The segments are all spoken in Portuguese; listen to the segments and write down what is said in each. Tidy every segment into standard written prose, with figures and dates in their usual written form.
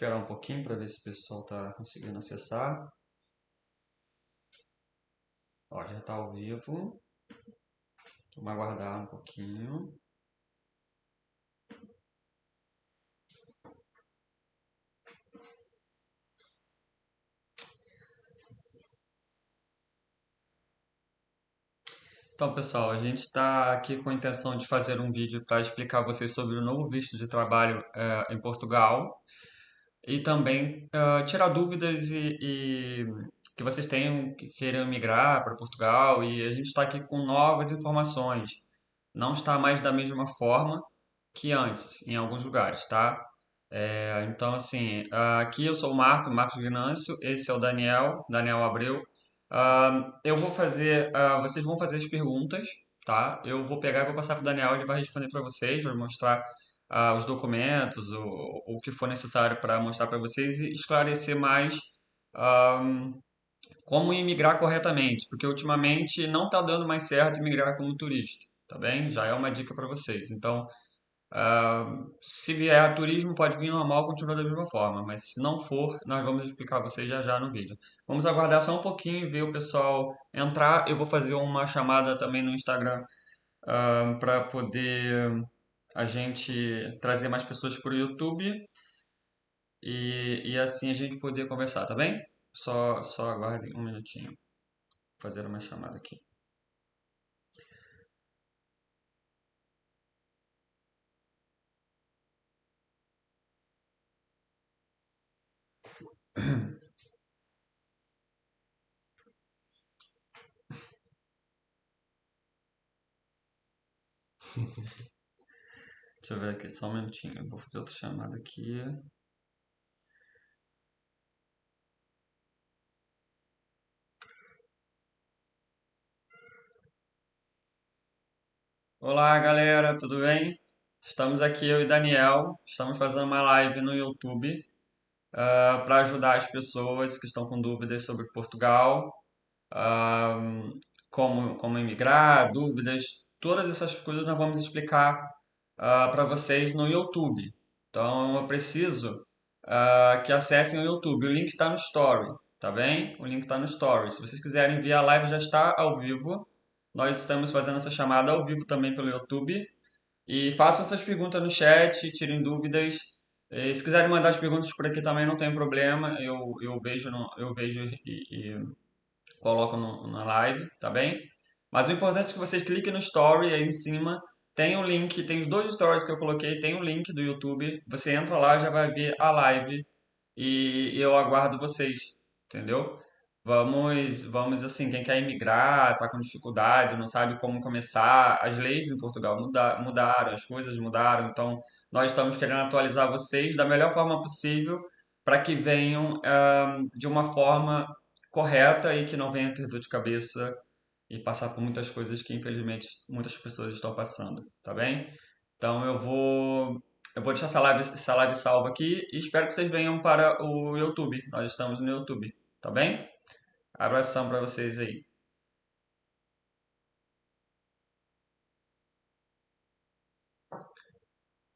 esperar um pouquinho para ver se o pessoal está conseguindo acessar. Ó, já está ao vivo. Vamos aguardar um pouquinho. Então, pessoal, a gente está aqui com a intenção de fazer um vídeo para explicar a vocês sobre o novo visto de trabalho em Portugal e também tirar dúvidas e que vocês tenham que queiram migrar para Portugal, e a gente está aqui com novas informações. Não está mais da mesma forma que antes, em alguns lugares, tá? Então, assim, aqui eu sou o Marcos Venâncio, esse é o Daniel Abreu. Eu vou fazer, vocês vão fazer as perguntas, tá? Eu vou pegar e vou passar para o Daniel, ele vai responder para vocês, vai mostrar os documentos, o que for necessário para mostrar para vocês e esclarecer mais ah, como imigrar corretamente, porque ultimamente não está dando mais certo imigrar como turista, tá bem? Já é uma dica para vocês. Então, se vier a turismo, pode vir normal, continua da mesma forma, mas se não for, nós vamos explicar a vocês já já no vídeo. Vamos aguardar só um pouquinho e ver o pessoal entrar. Eu vou fazer uma chamada também no Instagram para poder a gente trazer mais pessoas para o YouTube e assim a gente poder conversar, tá bem? Só aguardem um minutinho. Vou fazer uma chamada aqui. Deixa eu ver aqui, só um minutinho. Eu vou fazer outra chamada aqui. Olá, galera, tudo bem? Estamos aqui, eu e Daniel. Estamos fazendo uma live no YouTube para ajudar as pessoas que estão com dúvidas sobre Portugal, ah, como emigrar, dúvidas, todas essas coisas nós vamos explicar para vocês no YouTube. Então eu preciso que acessem o YouTube. O link está no Story, tá bem? O link está no Story. Se vocês quiserem ver a live, já está ao vivo. Nós estamos fazendo essa chamada ao vivo também pelo YouTube. E façam suas perguntas no chat, tirem dúvidas. Se quiserem mandar as perguntas por aqui também não tem problema. Eu vejo, eu vejo e coloco na live, tá bem? Mas o importante é que vocês cliquem no story aí em cima. Tem o link, tem os dois stories que eu coloquei, tem o link do YouTube. Você entra lá, já vai ver a live e eu aguardo vocês, entendeu? Vamos assim, quem quer imigrar, tá com dificuldade, não sabe como começar. As leis em Portugal mudaram, as coisas mudaram, então nós estamos querendo atualizar vocês da melhor forma possível para que venham de uma forma correta e que não venha ter dor de cabeça e passar por muitas coisas que infelizmente muitas pessoas estão passando, tá bem? Então eu vou deixar essa live salva aqui e espero que vocês venham para o YouTube. Nós estamos no YouTube, tá bem? Abração para vocês aí.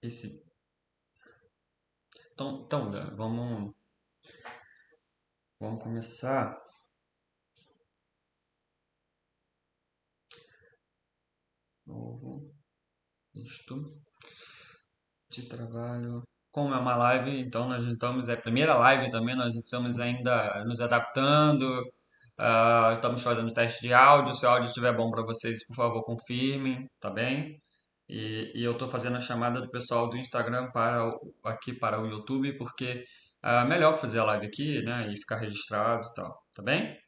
Esse, então, Dan, vamos começar. Novo visto de trabalho. Como é uma live, então nós estamos, é a primeira live também, nós estamos ainda nos adaptando, estamos fazendo teste de áudio. Se o áudio estiver bom para vocês, por favor, confirmem, tá bem? E eu estou fazendo a chamada do pessoal do Instagram aqui para o YouTube, porque é melhor fazer a live aqui, né? E ficar registrado e tal, tá bem?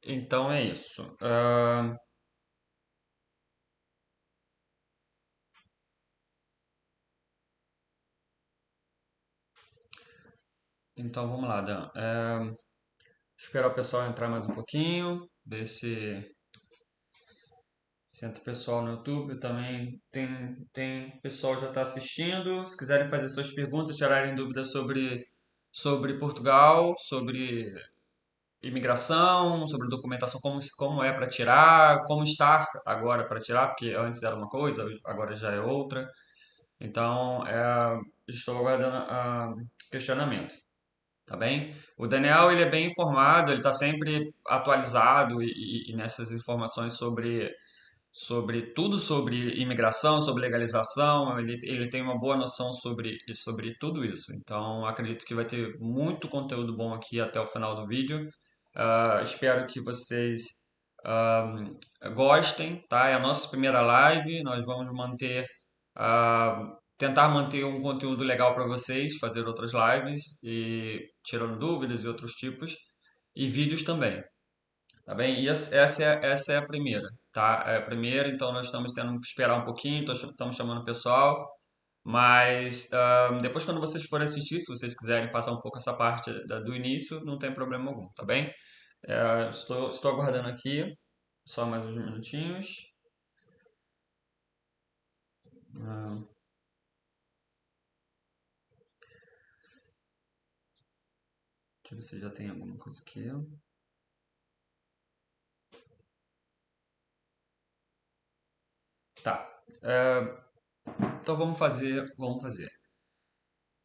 Então é isso. Então vamos lá, Dan. Esperar o pessoal entrar mais um pouquinho, ver se entra o pessoal no YouTube também. Tem pessoal já está assistindo. Se quiserem fazer suas perguntas, tirarem dúvidas sobre sobre Portugal, sobre imigração, sobre documentação, como é para tirar, como estar agora para tirar, porque antes era uma coisa, agora já é outra. Então, estou aguardando questionamento, tá bem? O Daniel, ele é bem informado, ele está sempre atualizado e nessas informações sobre tudo sobre imigração, sobre legalização, ele tem uma boa noção sobre tudo isso. Então, acredito que vai ter muito conteúdo bom aqui até o final do vídeo. Espero que vocês ah, gostem, tá? É a nossa primeira live, nós vamos tentar manter um conteúdo legal para vocês, fazer outras lives e tirando dúvidas e outros tipos, e vídeos também. Tá bem? E essa é a primeira, tá? É a primeira, então nós estamos tendo que esperar um pouquinho, estamos chamando o pessoal, mas depois quando vocês forem assistir, se vocês quiserem passar um pouco essa parte do início, não tem problema algum, tá bem? Estou aguardando aqui, só mais uns minutinhos. Ah, deixa eu ver se já tem alguma coisa aqui. Tá. É, então vamos fazer.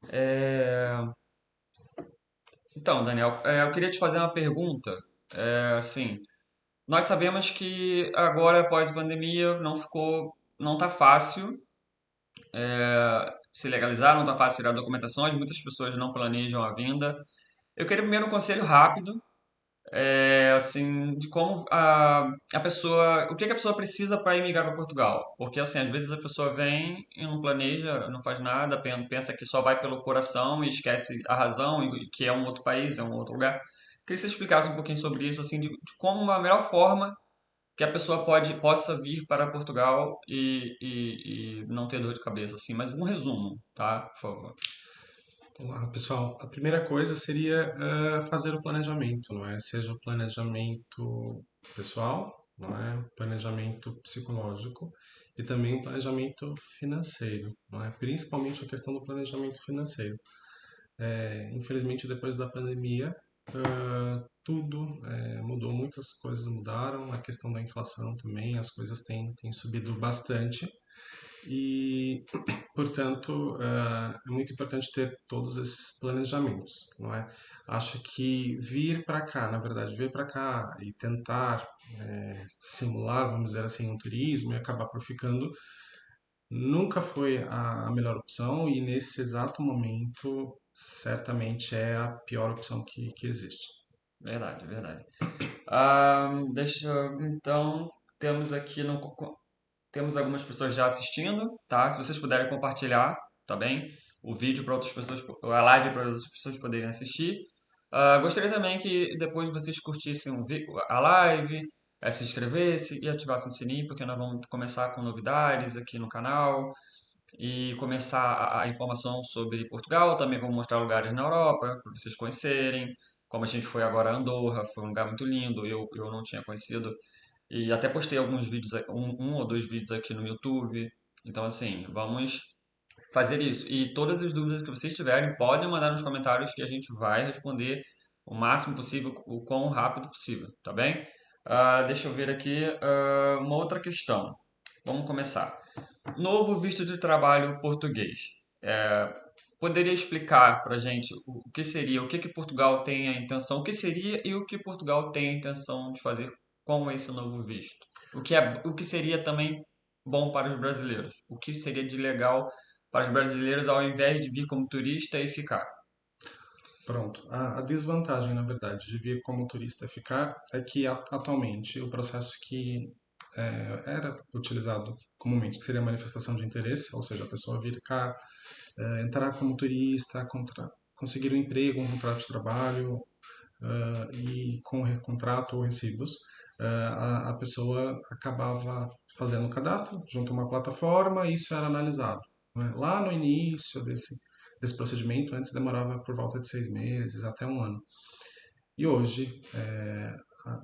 É, então, Daniel, eu queria te fazer uma pergunta. Assim, nós sabemos que agora, após a pandemia, não tá fácil se legalizar, não tá fácil tirar documentações, muitas pessoas não planejam a vinda. Eu queria primeiro um conselho rápido, assim, de como a pessoa, o que que a pessoa precisa para emigrar para Portugal. Porque, assim, às vezes a pessoa vem e não planeja, não faz nada, pensa que só vai pelo coração e esquece a razão, e que é um outro país, é um outro lugar. Queria que você explicasse um pouquinho sobre isso, assim, de como a melhor forma que a pessoa possa vir para Portugal e não ter dor de cabeça, assim, mas um resumo, tá? Por favor. Olá, pessoal. A primeira coisa seria fazer o planejamento, não é? Seja o planejamento pessoal, não é? Planejamento psicológico e também o planejamento financeiro, não é? Principalmente a questão do planejamento financeiro. Infelizmente, depois da pandemia, tudo mudou, muitas coisas mudaram, a questão da inflação também, as coisas têm subido bastante. E, portanto, é muito importante ter todos esses planejamentos, não é? Acho que vir para cá, na verdade, vir para cá e tentar simular, vamos dizer assim, um turismo e acabar por ficando, nunca foi a melhor opção e nesse exato momento, certamente é a pior opção que existe. Verdade, verdade. Então, temos aqui temos algumas pessoas já assistindo, tá? Se vocês puderem compartilhar, tá bem? O vídeo para outras pessoas, a live para outras pessoas poderem assistir. Gostaria também que depois vocês curtissem a live, se inscrevessem e ativassem o sininho, porque nós vamos começar com novidades aqui no canal e começar a informação sobre Portugal. Também vou mostrar lugares na Europa para vocês conhecerem. Como a gente foi agora a Andorra, foi um lugar muito lindo, eu não tinha conhecido. E até postei alguns vídeos, um ou dois vídeos aqui no YouTube. Então, assim, vamos fazer isso. E todas as dúvidas que vocês tiverem, podem mandar nos comentários que a gente vai responder o máximo possível, o quão rápido possível, tá bem? Deixa eu ver aqui, uma outra questão. Vamos começar. Novo visto de trabalho português. Poderia explicar para a gente o que seria, o que que Portugal tem a intenção, o que seria e o que Portugal tem a intenção de fazer com esse novo visto? O que seria também bom para os brasileiros? O que seria de legal para os brasileiros ao invés de vir como turista e ficar? Pronto. A desvantagem, na verdade, de vir como turista e ficar é que atualmente o processo que era utilizado comumente, que seria a manifestação de interesse, ou seja, a pessoa vir cá, entrar como turista, conseguir um emprego, um contrato de trabalho e com contrato ou recibos, a pessoa acabava fazendo o cadastro junto a uma plataforma e isso era analisado, né? Lá no início desse procedimento, antes demorava por volta de 6 meses até um ano. E hoje,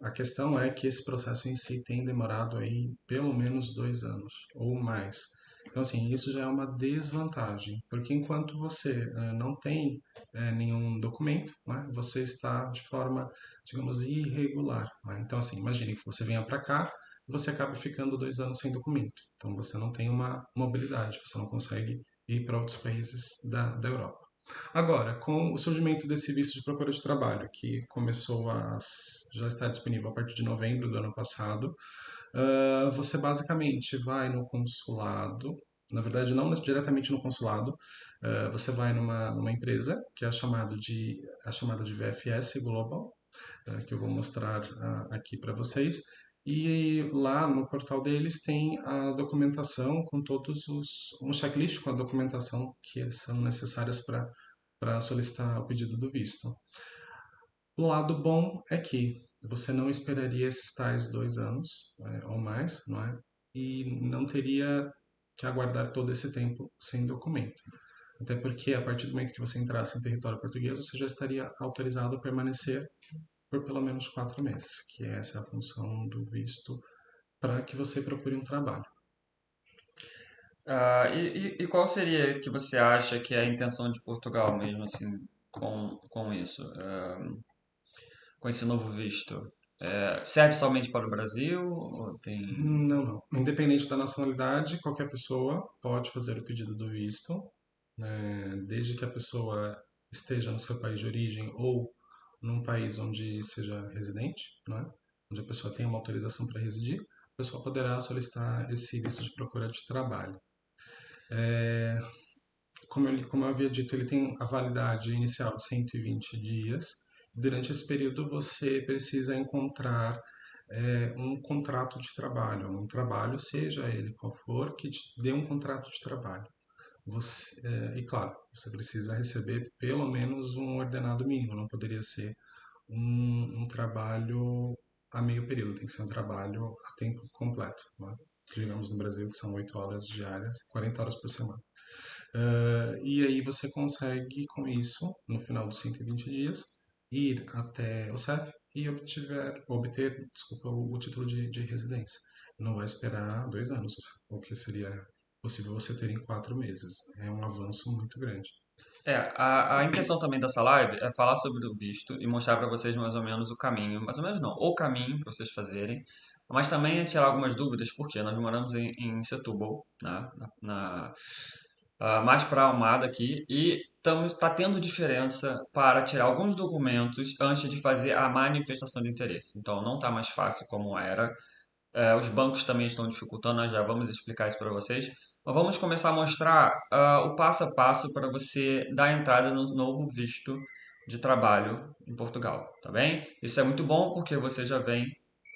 a questão é que esse processo em si tem demorado aí pelo menos 2 anos ou mais. Então, assim, isso já é uma desvantagem, porque enquanto você não tem nenhum documento, né, você está de forma, digamos, irregular. Né? Então, assim, imagine que você venha para cá e você acaba ficando 2 anos sem documento. Então, você não tem uma mobilidade, você não consegue ir para outros países da Europa. Agora, com o surgimento desse visto de procura de trabalho, que começou já está disponível a partir de novembro do ano passado, você basicamente vai no consulado, na verdade não diretamente no consulado, você vai numa empresa que é a chamada de VFS Global, que eu vou mostrar aqui para vocês. E lá no portal deles tem a documentação com um checklist com a documentação que são necessárias para solicitar o pedido do visto. O lado bom é que você não esperaria esses tais 2 anos ou mais, não é? E não teria que aguardar todo esse tempo sem documento. Até porque a partir do momento que você entrasse em território português, você já estaria autorizado a permanecer por pelo menos 4 meses, que essa é a função do visto para que você procure um trabalho. E qual seria que você acha que é a intenção de Portugal mesmo, assim, com isso, com esse novo visto? Serve somente para o Brasil? Ou tem... Não, não. Independente da nacionalidade, qualquer pessoa pode fazer o pedido do visto, né, desde que a pessoa esteja no seu país de origem ou num país onde seja residente, né, onde a pessoa tenha uma autorização para residir, a pessoa poderá solicitar esse visto de procura de trabalho. Como eu havia dito, ele tem a validade inicial de 120 dias. Durante esse período, você precisa encontrar um contrato de trabalho, um trabalho, seja ele qual for, que te dê um contrato de trabalho. E claro, você precisa receber pelo menos um ordenado mínimo, não poderia ser um trabalho a meio período, tem que ser um trabalho a tempo completo. Né? Digamos no Brasil que são 8 horas diárias, 40 horas por semana. E aí você consegue, com isso, no final dos 120 dias, ir até o CEF e obter, desculpa, o título de residência. Não vai esperar 2 anos, o que seria possível você ter em 4 meses. É um avanço muito grande. A intenção também dessa live é falar sobre o visto e mostrar para vocês mais ou menos o caminho, mais ou menos não, o caminho para vocês fazerem, mas também é tirar algumas dúvidas, porque nós moramos em Setúbal, né, mais para Almada aqui, e está tendo diferença para tirar alguns documentos antes de fazer a manifestação de interesse. Então não está mais fácil como era. Os bancos também estão dificultando, nós já vamos explicar isso para vocês. Mas vamos começar a mostrar o passo a passo para você dar entrada no novo visto de trabalho em Portugal, tá bem? Isso é muito bom porque você já vem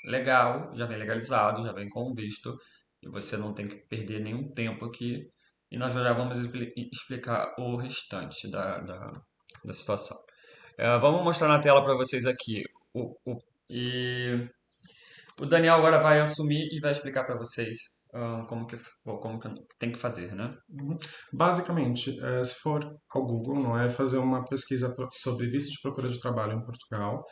legal, já vem legalizado, já vem com o visto e você não tem que perder nenhum tempo aqui. E nós já vamos explicar o restante da situação. Vamos mostrar na tela para vocês aqui e o Daniel agora vai assumir e vai explicar para vocês como que tem que fazer, né? Uhum. Basicamente, se for ao Google, não é fazer uma pesquisa sobre visto de procura de trabalho em Portugal,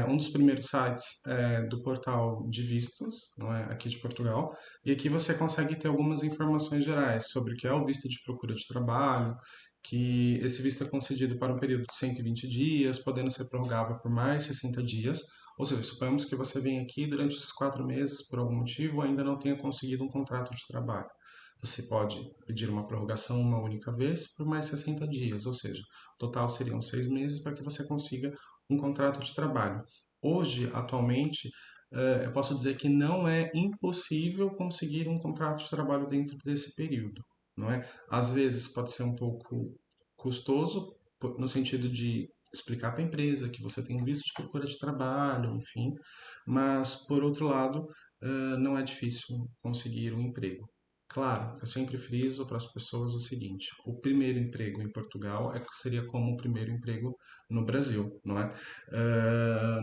um dos primeiros sites é do portal de vistos, não é, aqui de Portugal, e aqui você consegue ter algumas informações gerais sobre o que é o visto de procura de trabalho, que esse visto é concedido para um período de 120 dias, podendo ser prorrogável por mais 60 dias. Ou seja, suponhamos que você vem aqui durante esses 4 meses, por algum motivo, ainda não tenha conseguido um contrato de trabalho. Você pode pedir uma prorrogação uma única vez por mais 60 dias, ou seja, o total seriam 6 meses para que você consiga um contrato de trabalho. Hoje, atualmente, eu posso dizer que não é impossível conseguir um contrato de trabalho dentro desse período, não é? Às vezes pode ser um pouco custoso, no sentido de explicar para a empresa que você tem um visto de procura de trabalho, enfim, mas por outro lado, não é difícil conseguir um emprego. Claro, eu sempre friso para as pessoas o seguinte: o primeiro emprego em Portugal seria como o primeiro emprego no Brasil, não é?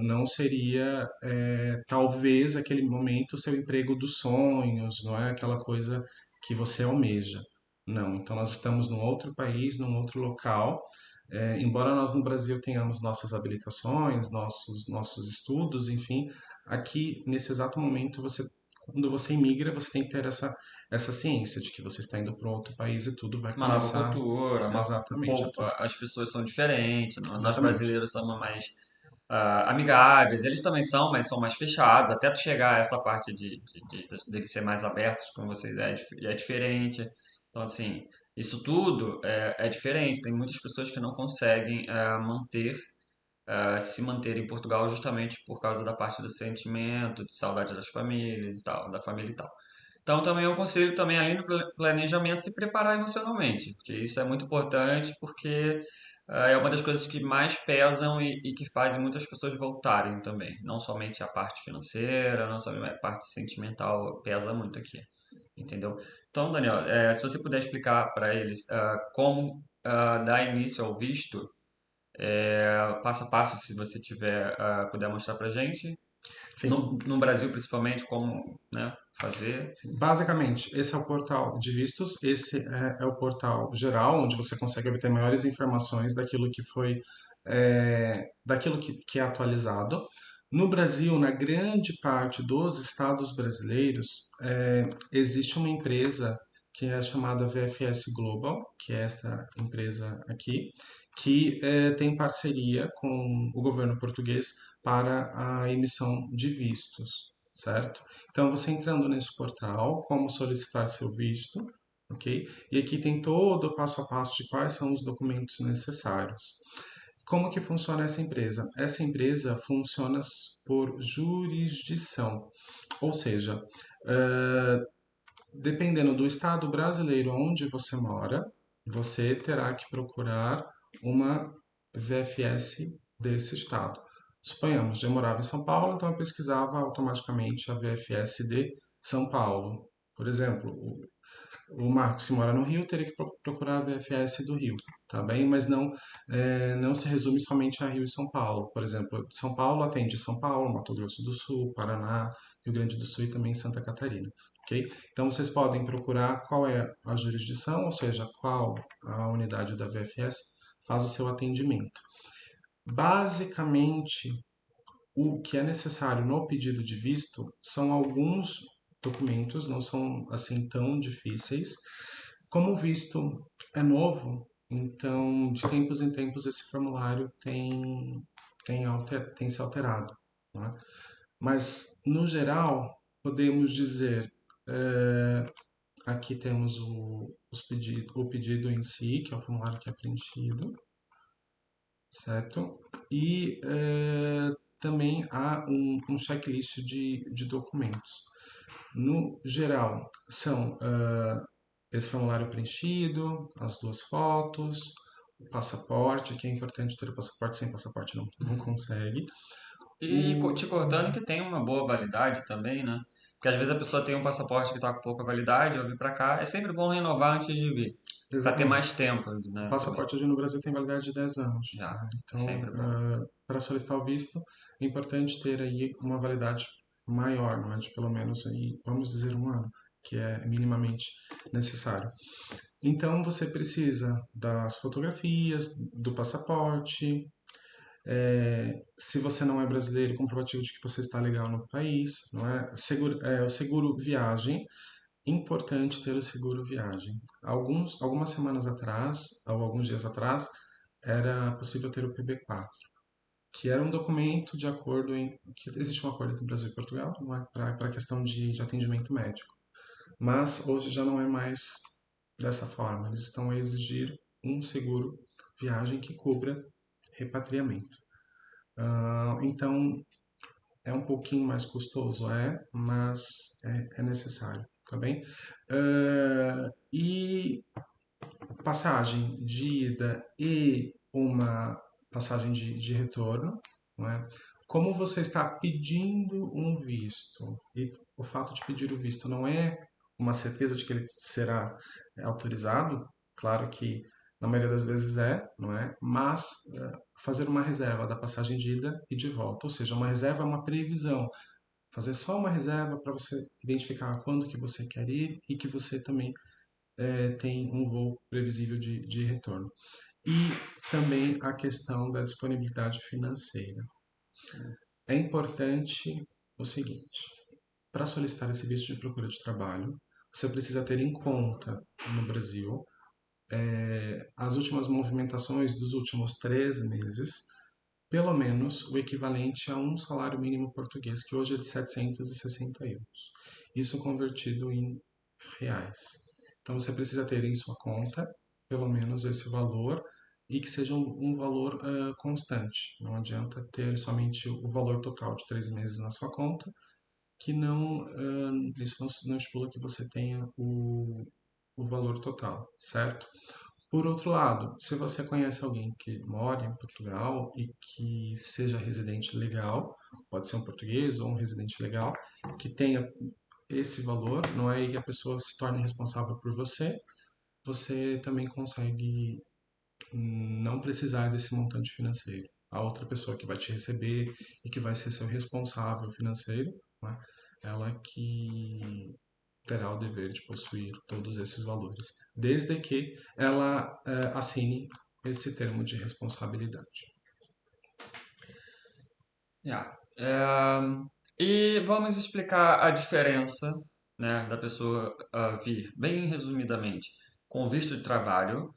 Não seria, talvez, aquele momento seu emprego dos sonhos, não é? Aquela coisa que você almeja. Não, então nós estamos num outro país, num outro local. Embora nós no Brasil tenhamos nossas habilitações, nossos estudos, enfim, aqui nesse exato momento você quando você imigra, você tem que ter essa ciência de que você está indo para outro país e tudo vai Uma nova começar cultura, um exatamente, pouco, as pessoas são diferentes, nós exatamente. brasileiros somos mais amigáveis, eles também são, mas são mais fechados, até tu chegar a essa parte de ser mais abertos com vocês é diferente. Então, assim, isso tudo é diferente. Tem muitas pessoas que não conseguem se manter em Portugal justamente por causa da parte do sentimento, de saudade das famílias e tal, da família e tal. Então, também eu aconselho também, além do planejamento, se preparar emocionalmente, porque isso é muito importante, porque é uma das coisas que mais pesam e que fazem muitas pessoas voltarem também. Não somente a parte financeira, não somente a parte sentimental pesa muito aqui, entendeu? Então, Daniel, se você puder explicar para eles como dar início ao visto, passo a passo, se você tiver, puder mostrar para gente, Sim, no Brasil principalmente, como, né, fazer. basicamente, esse é o portal de vistos, esse é o portal geral, onde você consegue obter maiores informações daquilo que foi, daquilo que é atualizado. No Brasil, na grande parte dos estados brasileiros, existe uma empresa que é chamada VFS Global, que é esta empresa aqui, que tem parceria com o governo português para a emissão de vistos, certo? Então, você entrando nesse portal, como solicitar seu visto, ok? E aqui tem todo o passo a passo de quais são os documentos necessários. Como que funciona essa empresa? Essa empresa funciona por jurisdição, ou seja, dependendo do estado brasileiro onde você mora, você terá que procurar uma VFS desse estado. Suponhamos, eu morava em São Paulo, então eu pesquisava automaticamente a VFS de São Paulo. Por exemplo, o Marcos que mora no Rio teria que procurar a VFS do Rio, tá bem? Mas não se resume somente a Rio e São Paulo. Por exemplo, São Paulo atende São Paulo, Mato Grosso do Sul, Paraná, Rio Grande do Sul e também Santa Catarina, ok? Então vocês podem procurar qual é a jurisdição, ou seja, qual a unidade da VFS faz o seu atendimento. Basicamente, o que é necessário no pedido de visto são alguns documentos, não são assim tão difíceis. Como o visto é novo, então de tempos em tempos esse formulário tem se alterado. Né? Mas no geral, podemos dizer, aqui temos o pedido em si, que é o formulário que é preenchido, certo? E também há um checklist de documentos. No geral, são esse formulário preenchido, as duas fotos, o passaporte, que é importante ter o passaporte, sem passaporte não consegue. E O, te cortando que tem uma boa validade também, né? Porque às vezes a pessoa tem um passaporte que está com pouca validade, vai vir para cá. É sempre bom renovar antes de vir, para ter mais exatamente. tempo, O né? Também. passaporte hoje no Brasil tem validade de 10 anos. Já, Né? é Então, sempre bom. para solicitar o visto, é importante ter aí uma validade maior, não é? De pelo menos aí, vamos dizer, um ano, que é minimamente necessário. Então, você precisa das fotografias, do passaporte, se você não é brasileiro, comprovativo de que você está legal no país, não é? O seguro viagem, importante ter o seguro viagem. Algumas semanas atrás, ou alguns dias atrás, era possível ter o PB4, que era um documento de acordo que existe um acordo entre Brasil e Portugal, não é? Para a questão de atendimento médico. Mas hoje já não é mais dessa forma. Eles estão a exigir um seguro viagem que cubra repatriamento. Então, é um pouquinho mais custoso, mas é necessário, tá bem? E passagem de ida e uma passagem de retorno, não é? Como você está pedindo um visto, e o fato de pedir o visto não é uma certeza de que ele será autorizado, claro que na maioria das vezes não é? Mas fazer uma reserva da passagem de ida e de volta, ou seja, uma reserva é uma previsão, fazer só uma reserva para você identificar quando que você quer ir e que você também tem um voo previsível de retorno. E também a questão da disponibilidade financeira. É importante o seguinte: para solicitar esse visto de procura de trabalho, você precisa ter em conta no Brasil as últimas movimentações dos últimos 3 meses, pelo menos o equivalente a um salário mínimo português, que hoje é de 760 euros. Isso convertido em reais. Então você precisa ter em sua conta pelo menos esse valor e que seja um valor constante. Não adianta ter somente o valor total de 3 meses na sua conta, que não, isso não estipula que você tenha o valor total, certo? Por outro lado, se você conhece alguém que mora em Portugal e que seja residente legal, pode ser um português ou um residente legal, que tenha esse valor, não é? E que a pessoa se torne responsável por você, você também consegue não precisar desse montante financeiro. A outra pessoa que vai te receber e que vai ser seu responsável financeiro, né? Ela que terá o dever de possuir todos esses valores, desde que ela assine esse termo de responsabilidade. Yeah. E vamos explicar a diferença, né, da pessoa vir, bem resumidamente, com visto de trabalho,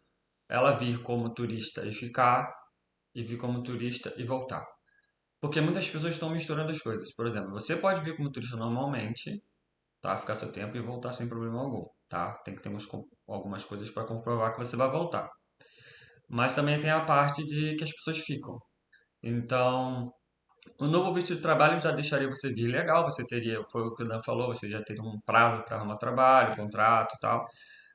ela vir como turista e ficar, e vir como turista e voltar. Porque muitas pessoas estão misturando as coisas. Por exemplo, você pode vir como turista normalmente, tá? Ficar seu tempo e voltar sem problema algum, tá? Tem que ter algumas coisas para comprovar que você vai voltar. Mas também tem a parte de que as pessoas ficam. Então, o novo visto de trabalho já deixaria você vir legal, você teria, foi o que o Dan falou, você já teria um prazo para arrumar trabalho, contrato e tal.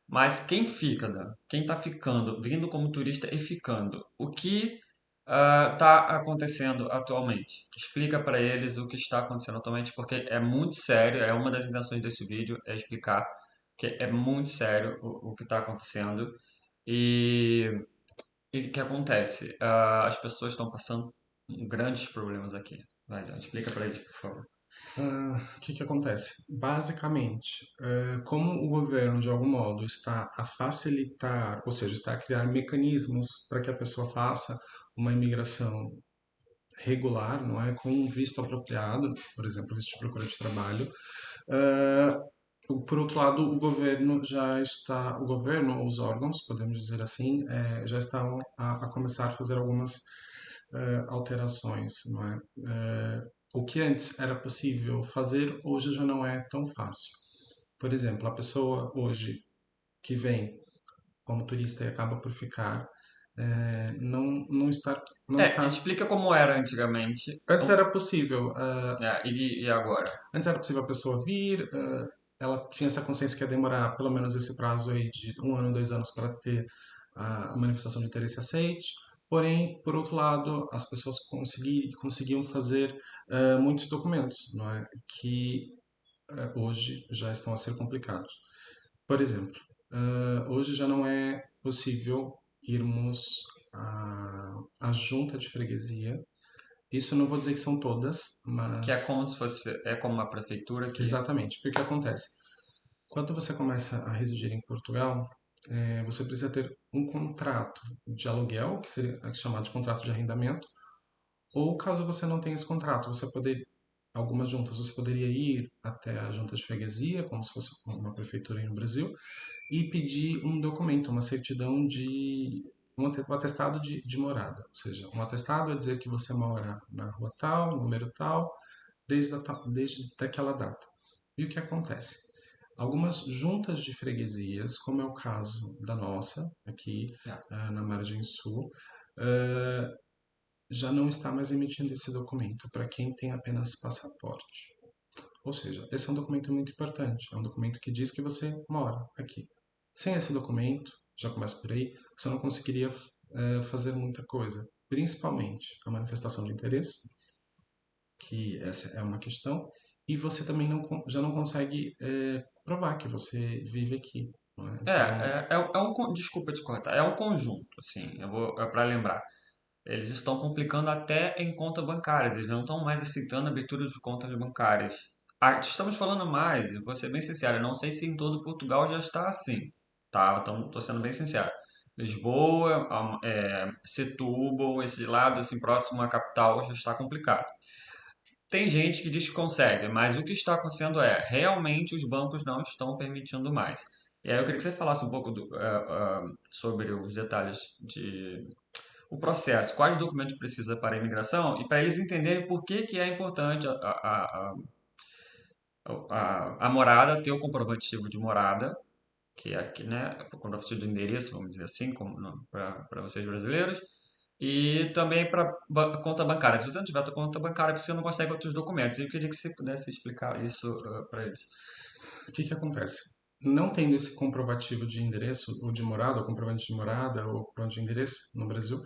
Mas quem fica, Dan? Quem está ficando, vindo como turista e ficando? O que está acontecendo atualmente? Explica para eles o que está acontecendo atualmente, porque é muito sério, é uma das intenções desse vídeo, é explicar que é muito sério o que está acontecendo. E o que acontece? As pessoas estão passando grandes problemas aqui. Vai, Dan, explica para eles, por favor. O que que acontece? Basicamente, como o governo, de algum modo, está a facilitar, ou seja, está a criar mecanismos para que a pessoa faça uma imigração regular, não é? Com um visto apropriado, por exemplo, visto de procura de trabalho. eh, por outro lado, o governo já está, o governo ou os órgãos, podemos dizer assim, já estão a começar a fazer algumas alterações, não é? O que antes era possível fazer, hoje já não é tão fácil. Por exemplo, a pessoa hoje que vem como turista e acaba por ficar, não está. Explica como era antigamente. Antes era possível, E agora? antes era possível a pessoa vir, ela tinha essa consciência que ia demorar pelo menos esse prazo aí de 1 ano, 2 anos para ter a manifestação de interesse aceite. Porém, por outro lado, as pessoas conseguiam fazer muitos documentos, não é? Que hoje já estão a ser complicados. Por exemplo, hoje já não é possível irmos à junta de freguesia. Isso eu não vou dizer que são todas, Que é mas como se fosse, é como uma prefeitura que exatamente. Porque o que acontece? Quando você começa a residir em Portugal, você precisa ter um contrato de aluguel, que seria chamado de contrato de arrendamento, ou caso você não tenha esse contrato, algumas juntas, você poderia ir até a junta de freguesia, como se fosse uma prefeitura aí no Brasil, e pedir um documento, uma certidão um atestado de morada. Ou seja, um atestado é dizer que você mora na rua tal, número tal, desde daquela data. E o que acontece? Algumas juntas de freguesias, como é o caso da nossa, aqui yeah. na margem sul, ah, já não está mais emitindo esse documento para quem tem apenas passaporte. Ou seja, esse é um documento muito importante. É um documento que diz que você mora aqui. Sem esse documento, já começa por aí, você não conseguiria fazer muita coisa. Principalmente a manifestação de interesse, que essa é uma questão, e você também já não consegue provar que você vive aqui. Não é? Então, Desculpa te cortar, é um conjunto, assim, para lembrar. Eles estão complicando até em contas bancárias, eles não estão mais aceitando abertura de contas bancárias. Estamos falando mais, vou ser bem sincero, eu não sei se em todo Portugal já está assim, tá? Então, estou sendo bem sincero. Lisboa, Setúbal, esse lado assim próximo à capital já está complicado. Tem gente que diz que consegue, mas o que está acontecendo é, realmente os bancos não estão permitindo mais. E aí eu queria que você falasse um pouco sobre os detalhes de o processo, quais documentos precisa para a imigração e para eles entenderem por que que é importante a morada, ter o comprovativo de morada, que é aqui, né, o comprovativo de endereço, vamos dizer assim, para vocês brasileiros, e também para conta bancária. Se você não tiver a conta bancária, você não consegue outros documentos. Eu queria que você pudesse explicar isso para eles. O que que acontece? Não tendo esse comprovativo de endereço, ou de morada, ou comprovante de morada, ou comprovante de endereço no Brasil,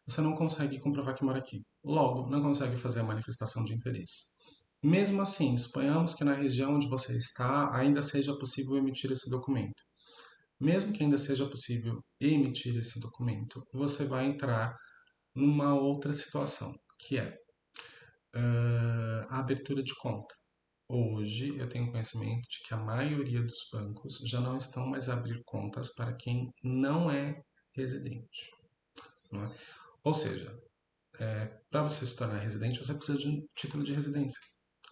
você não consegue comprovar que mora aqui. Logo, não consegue fazer a manifestação de interesse. Mesmo assim, suponhamos que na região onde você está ainda seja possível emitir esse documento. Mesmo que ainda seja possível emitir esse documento, você vai entrar numa outra situação, que é a abertura de conta. Hoje eu tenho conhecimento de que a maioria dos bancos já não estão mais a abrir contas para quem não é residente. Não é? Ou seja, para você se tornar residente, você precisa de um título de residência.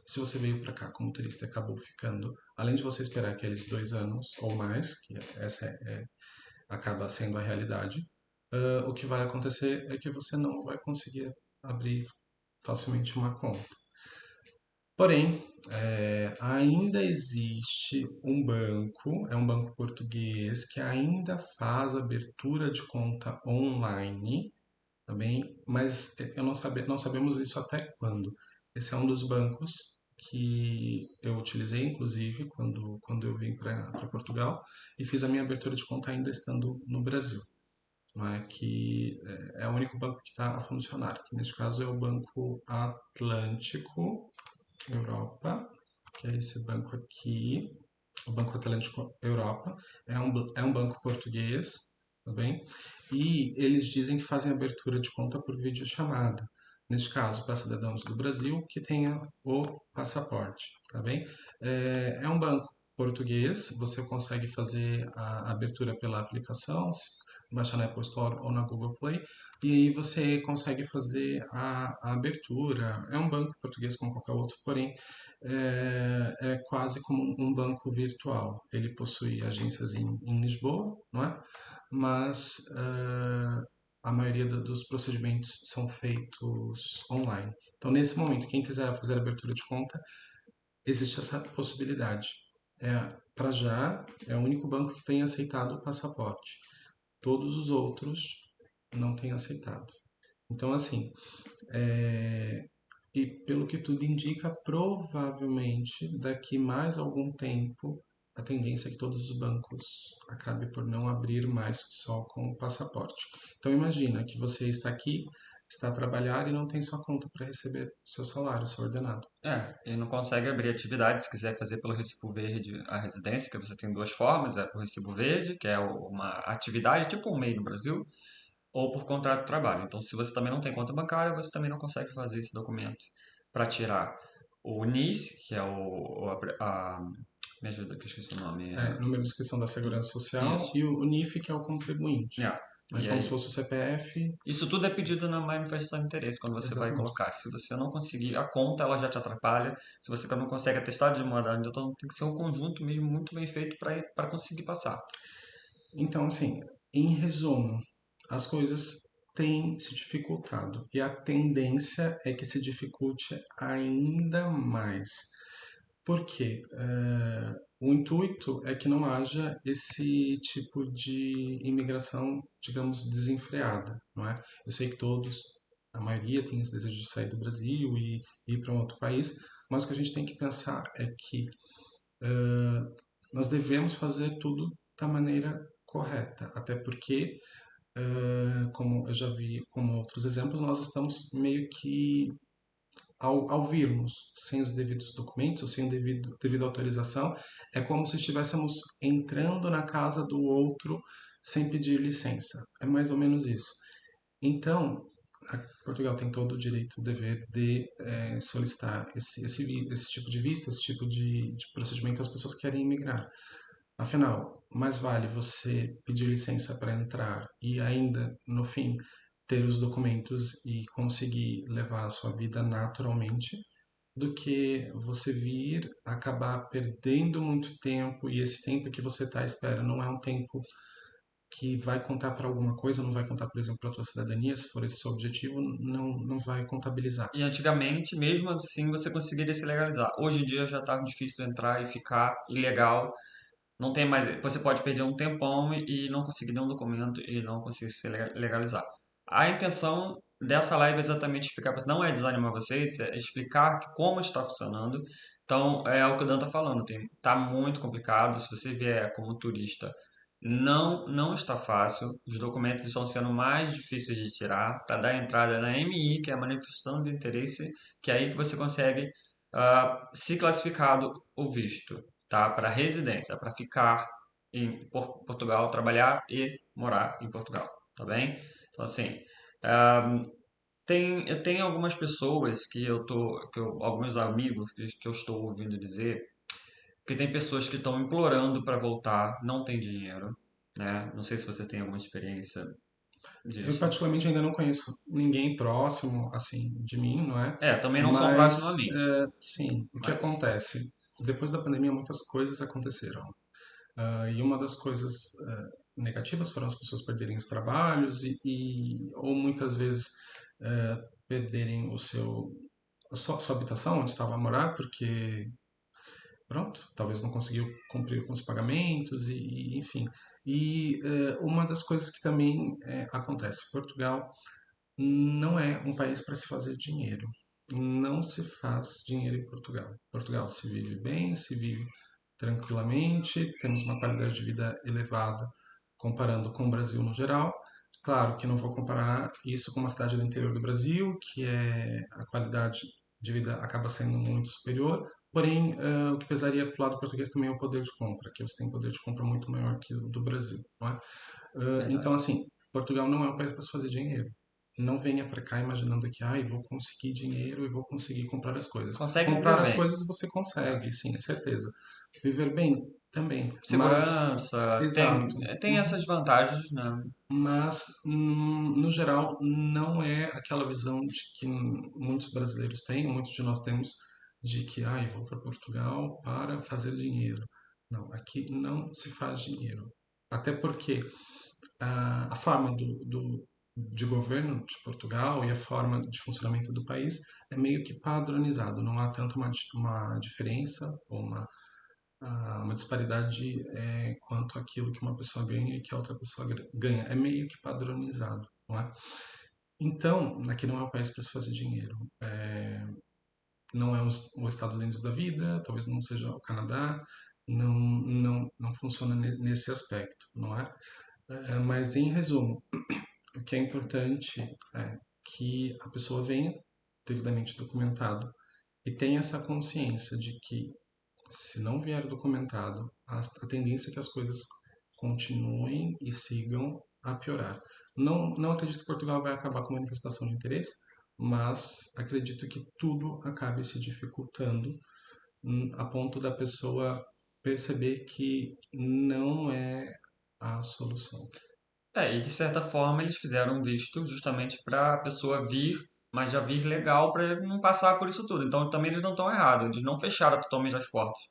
Se você veio para cá como turista e acabou ficando, além de você esperar aqueles 2 anos ou mais, que acaba sendo a realidade, o que vai acontecer é que você não vai conseguir abrir facilmente uma conta. Porém, ainda existe um banco, é um banco português, que ainda faz abertura de conta online, também, mas eu não sabemos isso até quando. Esse é um dos bancos que eu utilizei, inclusive, quando eu vim para Portugal e fiz a minha abertura de conta ainda estando no Brasil. Não é? Que é o único banco que está a funcionar, que neste caso é o Banco Atlântico Europa, que é esse banco aqui, o Banco Atlântico Europa, é um banco português, tá bem? E eles dizem que fazem abertura de conta por videochamada. Neste caso, para cidadãos do Brasil que tenha o passaporte, tá bem? É um banco português, você consegue fazer a abertura pela aplicação, baixar na Apple Store ou na Google Play, e aí você consegue fazer a abertura. É um banco português como qualquer outro, porém é quase como um banco virtual. Ele possui agências em Lisboa, não é? Mas a maioria dos procedimentos são feitos online. Então, nesse momento, quem quiser fazer a abertura de conta, existe essa possibilidade. Para já, é o único banco que tem aceitado o passaporte. Todos os outros não têm aceitado. Então, assim, e pelo que tudo indica, provavelmente daqui mais algum tempo, a tendência é que todos os bancos acabem por não abrir mais só com o passaporte. Então imagina que você está aqui, está a trabalhar e não tem sua conta para receber seu salário, seu ordenado. E não consegue abrir atividade se quiser fazer pelo Recibo Verde a residência, que você tem duas formas, é por Recibo Verde, que é uma atividade tipo um MEI no Brasil, ou por contrato de trabalho. Então, se você também não tem conta bancária, você também não consegue fazer esse documento para tirar o NIS, que é me ajuda que eu esqueci o nome. Número de inscrição da Segurança Social Isso. e o NIF, que é o contribuinte. Yeah. É E como se aí, fosse o CPF. isso tudo é pedido na manifestação de interesse, quando você vai Exatamente. colocar. Se você não conseguir, a conta ela já te atrapalha. Se você não consegue atestar de morada, então tem que ser um conjunto mesmo muito bem feito para conseguir passar. Então, assim, em resumo, as coisas têm se dificultado e a tendência é que se dificulte ainda mais. Por quê? O intuito é que não haja esse tipo de imigração, digamos, desenfreada, não é? Eu sei que todos, a maioria tem esse desejo de sair do Brasil e ir para um outro país, mas o que a gente tem que pensar é que nós devemos fazer tudo da maneira correta, até porque, como eu já vi como outros exemplos, nós estamos meio que ao virmos sem os devidos documentos ou sem devida autorização, é como se estivéssemos entrando na casa do outro sem pedir licença. É mais ou menos isso. Então, Portugal tem todo o direito, o dever de solicitar esse tipo de visto, esse tipo de procedimento às pessoas que querem imigrar. Afinal, mais vale você pedir licença para entrar e ainda, no fim, ter os documentos e conseguir levar a sua vida naturalmente, do que você vir acabar perdendo muito tempo e esse tempo que você está à espera não é um tempo que vai contar para alguma coisa, não vai contar, por exemplo, para a tua cidadania, se for esse seu objetivo, não vai contabilizar. E antigamente, mesmo assim, você conseguiria se legalizar. Hoje em dia já está difícil entrar e ficar ilegal. Não tem mais. Você pode perder um tempão e não conseguir nenhum documento e não conseguir se legalizar. A intenção dessa live é exatamente explicar, não é desanimar vocês, é explicar como está funcionando. Então, é o que o Dan está falando, tá muito complicado. Se você vier como turista, não está fácil. Os documentos estão sendo mais difíceis de tirar para dar entrada na MI, que é a manifestação de interesse, que é aí que você consegue se classificado o visto, tá? Para residência, para ficar em Portugal, trabalhar e morar em Portugal, tá bem? Então, assim, ah, eu tenho algumas pessoas alguns amigos que eu estou ouvindo dizer que tem pessoas que estão implorando para voltar, não tem dinheiro, né? Não sei se você tem alguma experiência Eu disso. particularmente ainda não conheço ninguém próximo assim de mim, não é? É, também não são próximos a Mas mim, sim, o que mas acontece? Depois da pandemia muitas coisas aconteceram. E uma das coisas negativas foram as pessoas perderem os trabalhos ou muitas vezes perderem a sua habitação onde estava a morar porque pronto, talvez não conseguiu cumprir com os pagamentos enfim. Uma das coisas que também acontece, Portugal não é um país para se fazer dinheiro. Não se faz dinheiro em Portugal. Portugal se vive bem, se vive tranquilamente, temos uma qualidade de vida elevada comparando com o Brasil no geral. Claro que não vou comparar isso com uma cidade do interior do Brasil, que a qualidade de vida acaba sendo muito superior, porém o que pesaria para o lado português também é o poder de compra, que você tem um poder de compra muito maior que o do Brasil, não é? Então, verdade. assim, Portugal não é um país para se fazer dinheiro. Não venha para cá imaginando que, vou conseguir dinheiro e vou conseguir comprar as coisas. Consegue Comprar viver as bem, coisas você né? consegue, sim, é certeza. Viver bem também, mas Segurança, exato. tem essas vantagens, né? Mas no geral não é aquela visão de que muitos brasileiros têm, muitos de nós temos, de que eu vou para Portugal para fazer dinheiro. Não, aqui não se faz dinheiro. Até porque a forma de governo de Portugal e a forma de funcionamento do país é meio que padronizado. Não há tanto uma diferença ou uma disparidade quanto aquilo que uma pessoa ganha e que a outra pessoa ganha. É meio que padronizado, não é? Então, aqui não é um país para se fazer dinheiro. Não é os Estados Unidos da vida, talvez não seja o Canadá, não funciona nesse aspecto, não é? Mas em resumo, o que é importante é que a pessoa venha devidamente documentado e tenha essa consciência de que se não vier documentado, a tendência é que as coisas continuem e sigam a piorar. Não acredito que Portugal vai acabar com manifestação de interesse, mas acredito que tudo acabe se dificultando a ponto da pessoa perceber que não é a solução. É, e de certa forma eles fizeram um visto justamente para a pessoa vir, mas já vir legal para não passar por isso tudo. Então também eles não estão errados, eles não fecharam totalmente as portas.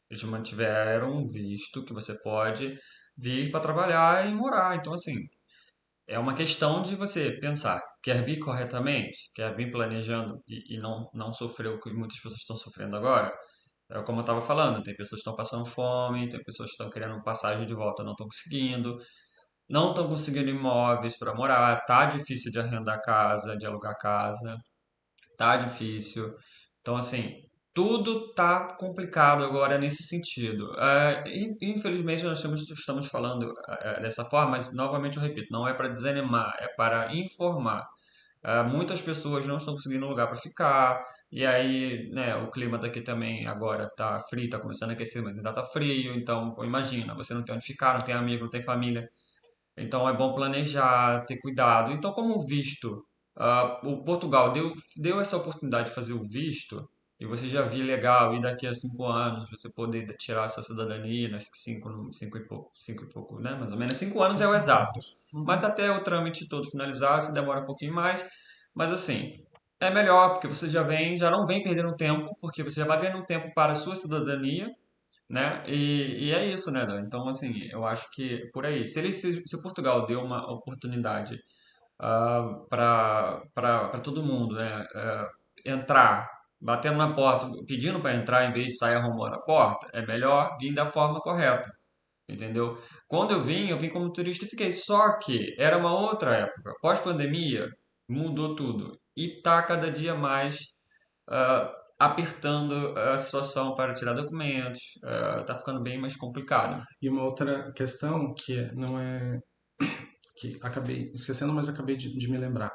Eles mantiveram um visto que você pode vir para trabalhar e morar. Então, assim, é uma questão de você pensar, quer vir corretamente, quer vir planejando e não sofrer o que muitas pessoas estão sofrendo agora. É como eu estava falando, tem pessoas que estão passando fome, tem pessoas que estão querendo passagem de volta, não estão conseguindo, não estão conseguindo imóveis para morar, tá difícil de arrendar casa, de alugar casa, tá difícil. Então, assim, tudo tá complicado agora nesse sentido. Infelizmente, estamos falando dessa forma, mas novamente eu repito, não é para desanimar, é para informar. Muitas pessoas não estão conseguindo lugar para ficar, e aí, né, o clima daqui também agora tá frio, tá começando a aquecer, mas ainda tá frio, então, pô, imagina, você não tem onde ficar, não tem amigo, não tem família, então é bom planejar, ter cuidado. Então, como o visto, o Portugal deu essa oportunidade de fazer o visto, e você já viu legal, e daqui a 5 anos você poder tirar a sua cidadania, né, cinco e pouco, né? Mais ou menos 5 anos São é o cinco exato. anos. Mas Uhum. até o trâmite todo finalizar, se demora um pouquinho mais. Mas assim, é melhor, porque você já não vem perdendo tempo, porque você já vai ganhando tempo para a sua cidadania, né? E é isso, né, Dan? Então, assim, eu acho que por aí. Se Portugal deu uma oportunidade para todo mundo, né? Entrar, batendo na porta, pedindo para entrar em vez de sair arrombando a porta, é melhor vir da forma correta, entendeu? Quando eu vim como turista e fiquei. Só que era uma outra época. Pós-pandemia, mudou tudo. E tá cada dia mais apertando a situação para tirar documentos. Tá ficando bem mais complicado. E uma outra questão não é que acabei esquecendo, mas acabei de me lembrar.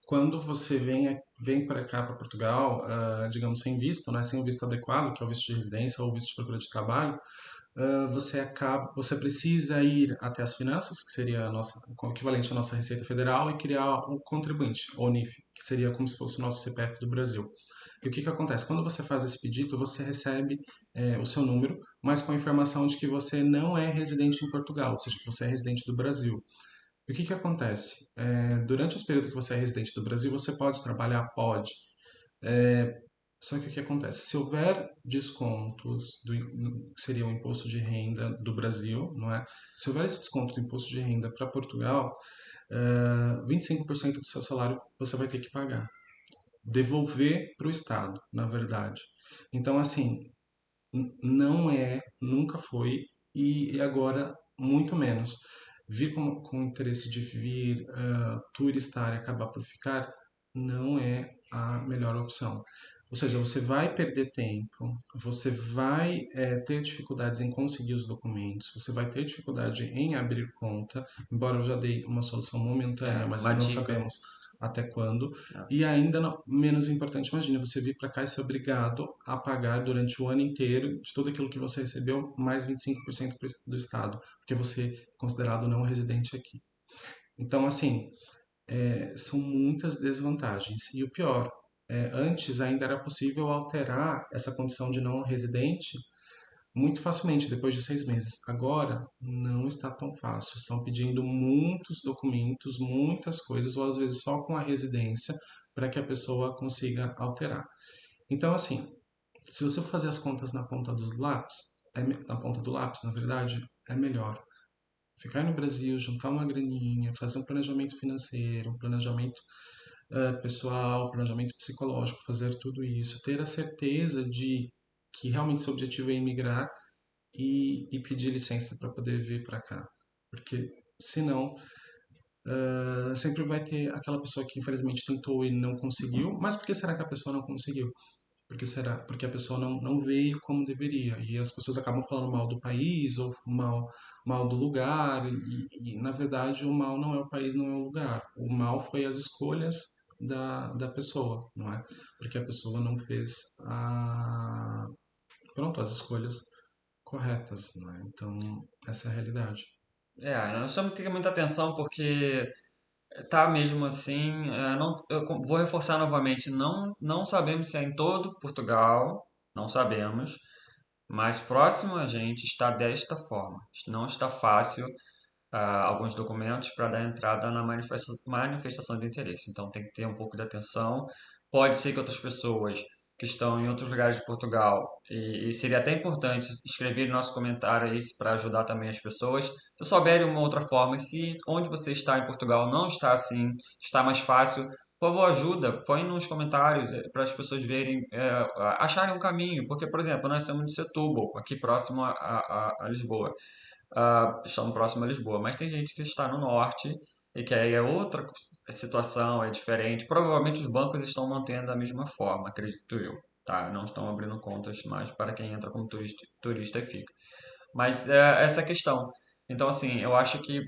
Quando você vem para cá, para Portugal, digamos sem visto, né, sem o visto adequado, que é o visto de residência ou o visto de procura de trabalho, você precisa ir até as finanças, que seria o equivalente à nossa Receita Federal, e criar o contribuinte, o NIF, que seria como se fosse o nosso CPF do Brasil. E o que acontece? Quando você faz esse pedido, você recebe o seu número, mas com a informação de que você não é residente em Portugal, ou seja, que você é residente do Brasil. E o que acontece? Durante esse período que você é residente do Brasil, você pode trabalhar? Pode. Só que o que acontece? Se houver descontos que seria o imposto de renda do Brasil, não é? Se houver esse desconto do imposto de renda para Portugal, 25% do seu salário você vai ter que pagar. Devolver para o Estado, na verdade. Então, assim, não é, nunca foi e agora muito menos. Vir com o interesse de vir turistar e acabar por ficar não é a melhor opção. Ou seja, você vai perder tempo, você vai ter dificuldades em conseguir os documentos, você vai ter dificuldade em abrir conta, embora eu já dei uma solução momentânea, mas Uma não dica. sabemos até quando. Né? E ainda menos importante, imagina você vir para cá e ser obrigado a pagar durante o ano inteiro de tudo aquilo que você recebeu, mais 25% do Estado, porque você é considerado não residente aqui. Então, assim, são muitas desvantagens. E o pior, antes ainda era possível alterar essa condição de não residente muito facilmente, depois de 6 meses. Agora, não está tão fácil. Estão pedindo muitos documentos, muitas coisas, ou às vezes só com a residência, para que a pessoa consiga alterar. Então, assim, se você for fazer as contas na ponta dos lápis, na ponta do lápis, na verdade, é melhor ficar no Brasil, juntar uma graninha, fazer um planejamento financeiro, um planejamento pessoal, planejamento psicológico, fazer tudo isso, ter a certeza de que realmente seu objetivo é imigrar e pedir licença para poder vir para cá. Porque senão sempre vai ter aquela pessoa que infelizmente tentou e não conseguiu. Mas por que será que a pessoa não conseguiu? Porque será? Porque a pessoa não veio como deveria. E as pessoas acabam falando mal do país ou mal do lugar. E na verdade o mal não é o país, não é o lugar. O mal foi as escolhas da pessoa, não é? Porque a pessoa não fez pronto, as escolhas corretas, não é? Então, essa é a realidade. Nós temos que ter muita atenção porque tá mesmo assim. Não, vou reforçar novamente: não sabemos se é em todo Portugal, não sabemos, mas próximo a gente está desta forma. Não está fácil alguns documentos para dar entrada na manifestação de interesse. Então tem que ter um pouco de atenção. Pode ser que outras pessoas que estão em outros lugares de Portugal, e seria até importante escrever nosso comentário aí para ajudar também as pessoas. Se souberem uma outra forma, se onde você está em Portugal não está assim, está mais fácil, por favor, ajuda, põe nos comentários para as pessoas verem, acharem um caminho. Porque, por exemplo, nós estamos de Setúbal, aqui próximo a Lisboa. Estamos próximo a Lisboa, mas tem gente que está no norte e que aí é outra situação, é diferente. Provavelmente os bancos estão mantendo da mesma forma, acredito eu, tá? Não estão abrindo contas mais para quem entra como turista e fica. Mas essa é a questão. Então, assim, eu acho que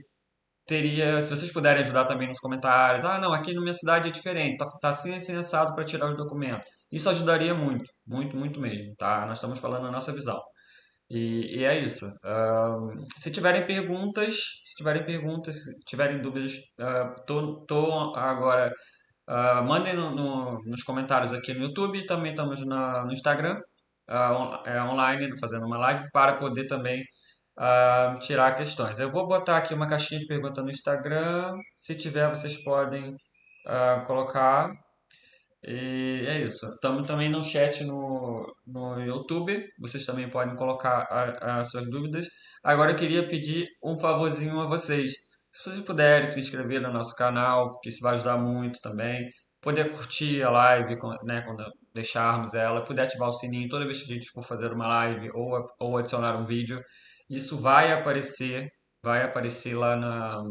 teria, se vocês puderem ajudar também nos comentários, não, aqui na minha cidade é diferente, tá assim, assim, assado para tirar os documentos. Isso ajudaria muito, muito, muito mesmo, tá? Nós estamos falando a nossa visão. E é isso. Se tiverem dúvidas, tô agora. Mandem nos comentários aqui no YouTube. Também estamos no Instagram, online, fazendo uma live para poder também tirar questões. Eu vou botar aqui uma caixinha de pergunta no Instagram. Se tiver, vocês podem colocar. E é isso. Estamos também no chat no YouTube. Vocês também podem colocar as suas dúvidas. Agora eu queria pedir um favorzinho a vocês. Se vocês puderem se inscrever no nosso canal, porque isso vai ajudar muito também. Poder curtir a live, né, quando deixarmos ela. Poder ativar o sininho toda vez que a gente for fazer uma live ou adicionar um vídeo. Isso vai aparecer lá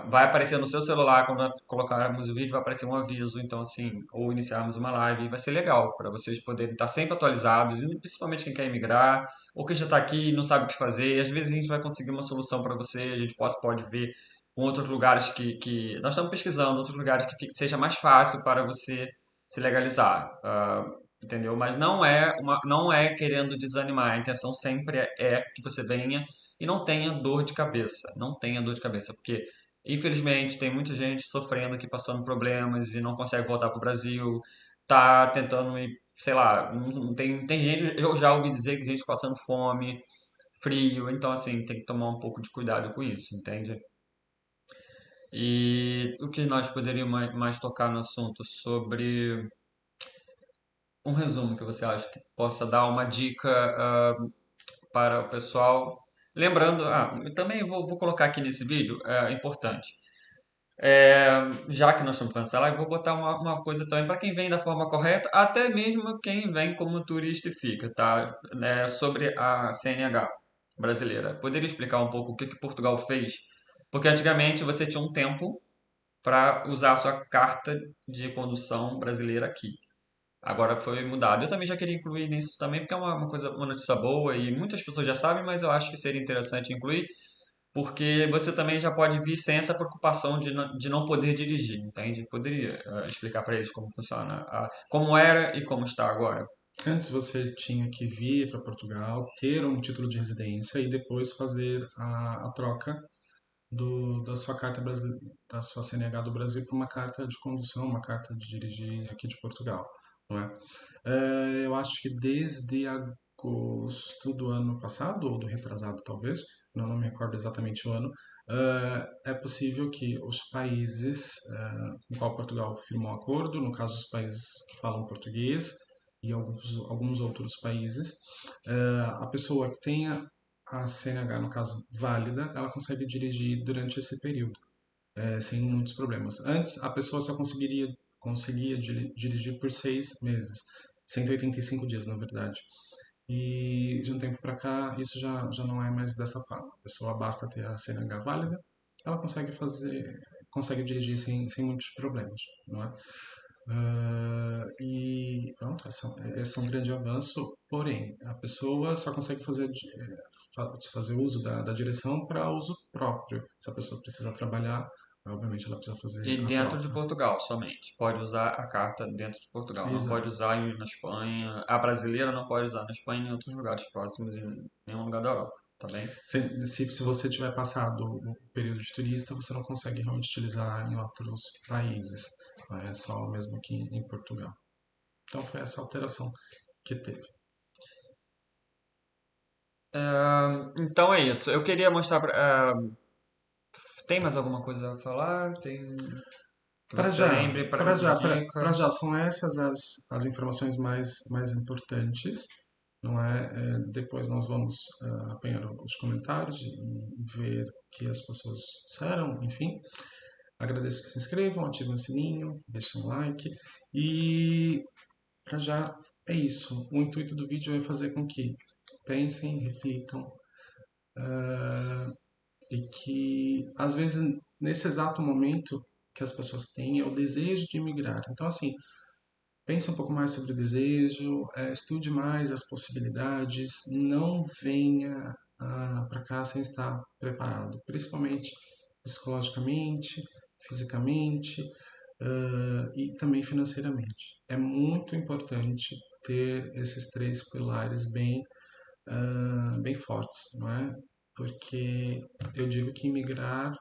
vai aparecer no seu celular quando colocarmos o vídeo, vai aparecer um aviso, então assim, ou iniciarmos uma live, vai ser legal para vocês poderem estar sempre atualizados, e principalmente quem quer emigrar, ou quem já está aqui e não sabe o que fazer, e às vezes a gente vai conseguir uma solução para você, a gente pode ver outros lugares que nós estamos pesquisando, outros lugares que seja mais fácil para você se legalizar. Entendeu? Mas não é querendo desanimar. A intenção sempre é que você venha e não tenha dor de cabeça. Não tenha dor de cabeça, porque infelizmente tem muita gente sofrendo aqui, passando problemas e não consegue voltar para o Brasil, tá tentando ir, sei lá, tem gente, eu já ouvi dizer que gente passando fome, frio, então assim, tem que tomar um pouco de cuidado com isso, entende? E o que nós poderíamos mais tocar no assunto sobre um resumo que você acha que possa dar uma dica para o pessoal? Lembrando, também vou colocar aqui nesse vídeo, é importante. Já que nós estamos falando dessa live, vou botar uma coisa também para quem vem da forma correta, até mesmo quem vem como turista e fica, tá? Sobre a CNH brasileira. Poderia explicar um pouco o que Portugal fez? Porque antigamente você tinha um tempo para usar a sua carta de condução brasileira aqui. Agora foi mudado. Eu também já queria incluir nisso também, porque é uma coisa, uma notícia boa e muitas pessoas já sabem, mas eu acho que seria interessante incluir, porque você também já pode vir sem essa preocupação de não poder dirigir, entende? Poderia explicar para eles como funciona, como era e como está agora. Antes você tinha que vir para Portugal, ter um título de residência e depois fazer a troca da sua da sua CNH do Brasil para uma carta de condução, uma carta de dirigir aqui de Portugal, não é? Eu acho que desde agosto do ano passado, ou do retrasado talvez, não me recordo exatamente o ano, é possível que os países com qual Portugal firmou um acordo, no caso os países que falam português e alguns outros países, a pessoa que tenha a CNH, no caso, válida, ela consegue dirigir durante esse período, sem muitos problemas. Antes, a pessoa só conseguia dirigir por 6 meses, 185 dias, na verdade. E de um tempo para cá, isso já não é mais dessa forma. A pessoa basta ter a CNH válida, ela consegue dirigir sem muitos problemas, não é? E pronto, esse é um grande avanço, porém, a pessoa só consegue fazer uso da direção para uso próprio. Se a pessoa precisa trabalhar, obviamente ela precisa fazer E a dentro de troca. Portugal somente. Pode usar a carta dentro de Portugal. Não pode Exato. usar na Espanha. A brasileira não pode usar na Espanha e em outros lugares próximos, em nenhum lugar da Europa. Tá bem? Se você tiver passado o período de turista, você não consegue realmente utilizar em outros países. É só mesmo aqui em Portugal. Então foi essa alteração que teve. Então é isso. Eu queria mostrar tem mais alguma coisa a falar? Tem que você lembre de Para dica? já, são essas as informações mais importantes, não é? Depois nós vamos apanhar os comentários e ver o que as pessoas disseram, enfim. Agradeço que se inscrevam, ativem o sininho, deixem um like. E para já é isso. O intuito do vídeo é fazer com que pensem, reflitam e que, às vezes, nesse exato momento que as pessoas têm é o desejo de imigrar. Então, assim, pense um pouco mais sobre o desejo, estude mais as possibilidades, não venha para cá sem estar preparado, principalmente psicologicamente, fisicamente, e também financeiramente. É muito importante ter esses três pilares bem fortes, não é? Porque eu digo que imigrar